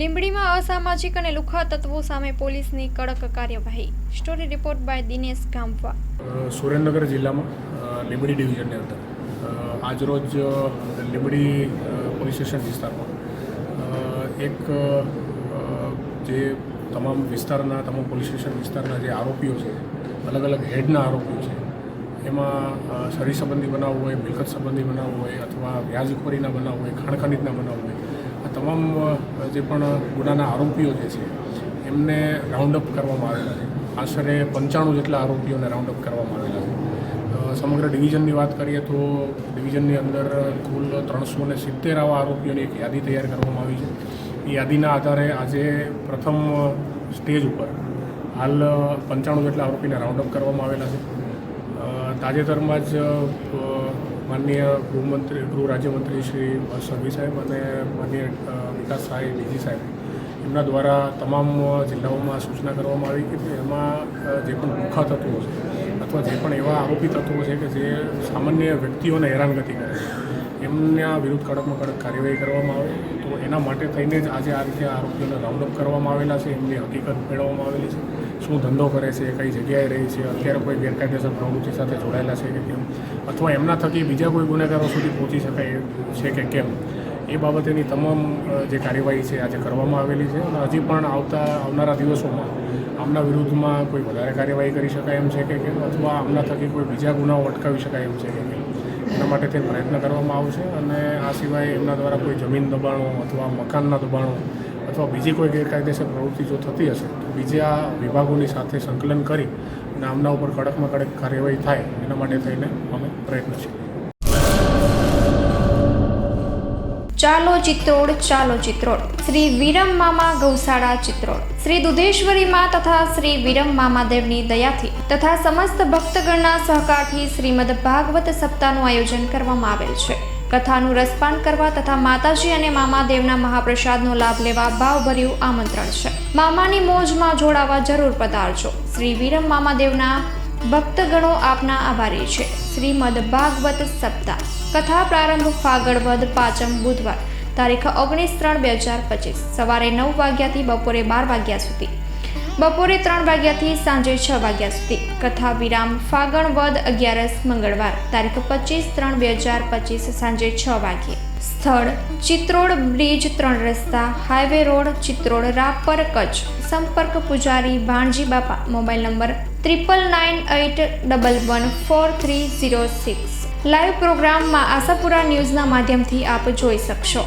લીંબડીમાં અસામાજિક અને લુખ્ખા તત્વો સામે પોલીસની કડક કાર્યવાહી. Story report by Dinesh ગામવા. Surendranagar જિલ્લામાં લીંબડી ડિવિઝનની અંદર આજરોજ લીંબડી પોલીસ સ્ટેશન વિસ્તારમાં એક જે તમામ પોલીસ સ્ટેશન વિસ્તારના જે આરોપીઓ છે, અલગ અલગ હેડના આરોપીઓ છે, એમાં શરી સંબંધી બનાવ હોય, મિલકત સંબંધી બનાવ હોય અથવા વ્યાજખોરીના બનાવ હોય, ખાણ ખનીજના બનાવ હોય, આ તમામ જે પણ ગુનાના આરોપીઓ જે છે એમને રાઉન્ડઅપ કરવામાં આવેલા છે. આશરે 95 જેટલા આરોપીઓને રાઉન્ડઅપ કરવામાં આવેલા છે. સમગ્ર ડિવિઝનની વાત કરીએ તો ડિવિઝનની અંદર કુલ 370 આવા આરોપીઓની એક યાદી તૈયાર કરવામાં આવી છે. એ યાદીના આધારે આજે પ્રથમ સ્ટેજ ઉપર હાલ 95 જેટલા આરોપીને રાઉન્ડઅપ કરવામાં આવેલા છે. તાજેતરમાં જ માનનીય ગૃહ રાજ્યમંત્રી શ્રી સંઘવી સાહેબ અને માનનીય વિકાસ સાહેબ ડીજી સાહેબ એમના દ્વારા તમામ જિલ્લાઓમાં સૂચના કરવામાં આવી કે એમાં જે પણ લુખ્ખા તત્વો છે અથવા જે પણ એવા આરોપી તત્વો છે કે જે સામાન્ય વ્યક્તિઓને હેરાનગતિ કરે છે એમના વિરુદ્ધ કડકમાં કડક કાર્યવાહી કરવામાં આવે. તો એના માટે થઈને જ આજે આ રીતે આરોપીઓને રાઉન્ડઅપ કરવામાં આવેલા છે. એમની હકીકત મેળવવામાં આવેલી છે, શું ધંધો કરે છે, કઈ જગ્યાએ રહે છે, અત્યારે કોઈ ગેરકાયદેસર પ્રવૃત્તિ સાથે જોડાયેલા છે કે કેમ, અથવા એમના થકી બીજા કોઈ ગુનેગારો સુધી પહોંચી શકાય છે કે કેમ, એ બાબતેની તમામ જે કાર્યવાહી છે આજે કરવામાં આવેલી છે. અને હજી પણ આવનારા દિવસોમાં આમના વિરુદ્ધમાં કોઈ વધારે કાર્યવાહી કરી શકાય એમ છે કે કેમ, અથવા આમના થકી કોઈ બીજા ગુનાઓ અટકાવી શકાય એમ છે કે કેમ, એના માટે તે પ્રયત્ન કરવામાં આવશે. અને આ સિવાય એમના દ્વારા કોઈ જમીન દબાણો અથવા મકાનના દબાણો અથવા બીજી કોઈ ગેરકાયદેસર પ્રવૃત્તિ જો થતી હશે તો બીજા વિભાગોની સાથે સંકલન કરી અને આમના ઉપર કડકમાં કડક કાર્યવાહી થાય એના માટે થઈને અમે પ્રયત્ન છીએ. ચાલો ચિત્રોડ, ચાલો ચિત્રોડ. શ્રી વિરમ મામા ગૌશાળા ચિત્રોડ. શ્રી દુધેશ્વરીમાં તથા શ્રી વિરમ મામાદેવની દયાથી તથા સમસ્ત ભક્તગણના સહકારથી શ્રીમદ ભાગવત સપ્તાહનું આયોજન કરવામાં આવેલ છે. કથાનું રસપાન કરવા તથા માતાજી અને મામાદેવના મહાપ્રસાદનો લાભ લેવા ભાવભર્યું આમંત્રણ છે. મામાની મોજમાં જોડાવા જરૂર પધારજો. શ્રી વિરમ મામાદેવના ભક્તગણો આપના આભારી છે. શ્રીમદ ભાગવત સપ્તાહ કથા પ્રારંભ ફાગણ વદ 5મ બુધવાર તારીખ 19/3/2025 સવારે 9 વાગ્યાથી બપોરે 12 વાગ્યા સુધી, બપોરે 3 વાગ્યાથી સાંજે 6 વાગ્યા સુધી. કથા વિરામ ફાગણ વદ 11 મંગળવાર તારીખ 25/3/2025 સાંજે 6 વાગ્યે. સ્થળ ચિત્રોડ બ્રિજ 3 રસ્તા, હાઈવે રોડ, ચિત્રોડ, રાપર, કચ્છ. સંપર્ક પૂજારી ભાણજી બાપા. Mobile number 9988114306. લાઈવ પ્રોગ્રામમાં આશાપુરા ન્યૂઝના માધ્યમથી આપ જોઈ શકશો.